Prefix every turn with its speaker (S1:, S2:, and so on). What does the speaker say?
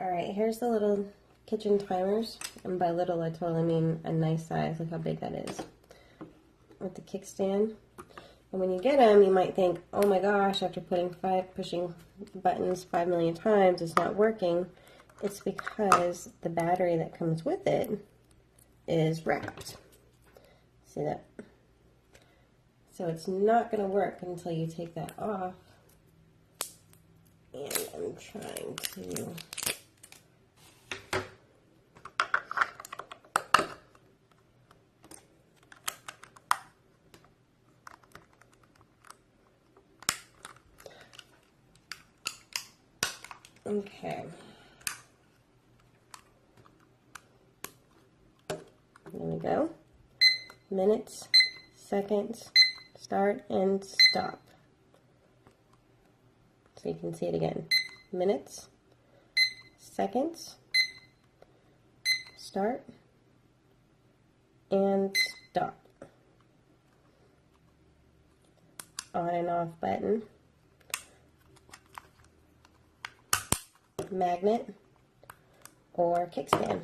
S1: Alright, here's the little kitchen timers, and by little I totally mean a nice size. Look how big that is. With the kickstand. And when you get them, you might think, oh my gosh, after pushing buttons 5 million times, it's not working. It's because the battery that comes with it is wrapped. See that? So it's not going to work until you take that off. And I'm trying to... Okay. There we go. Minutes, seconds, start and stop. So you can see it again. Minutes, seconds, start and stop. On and off button. Magnet or kickstand.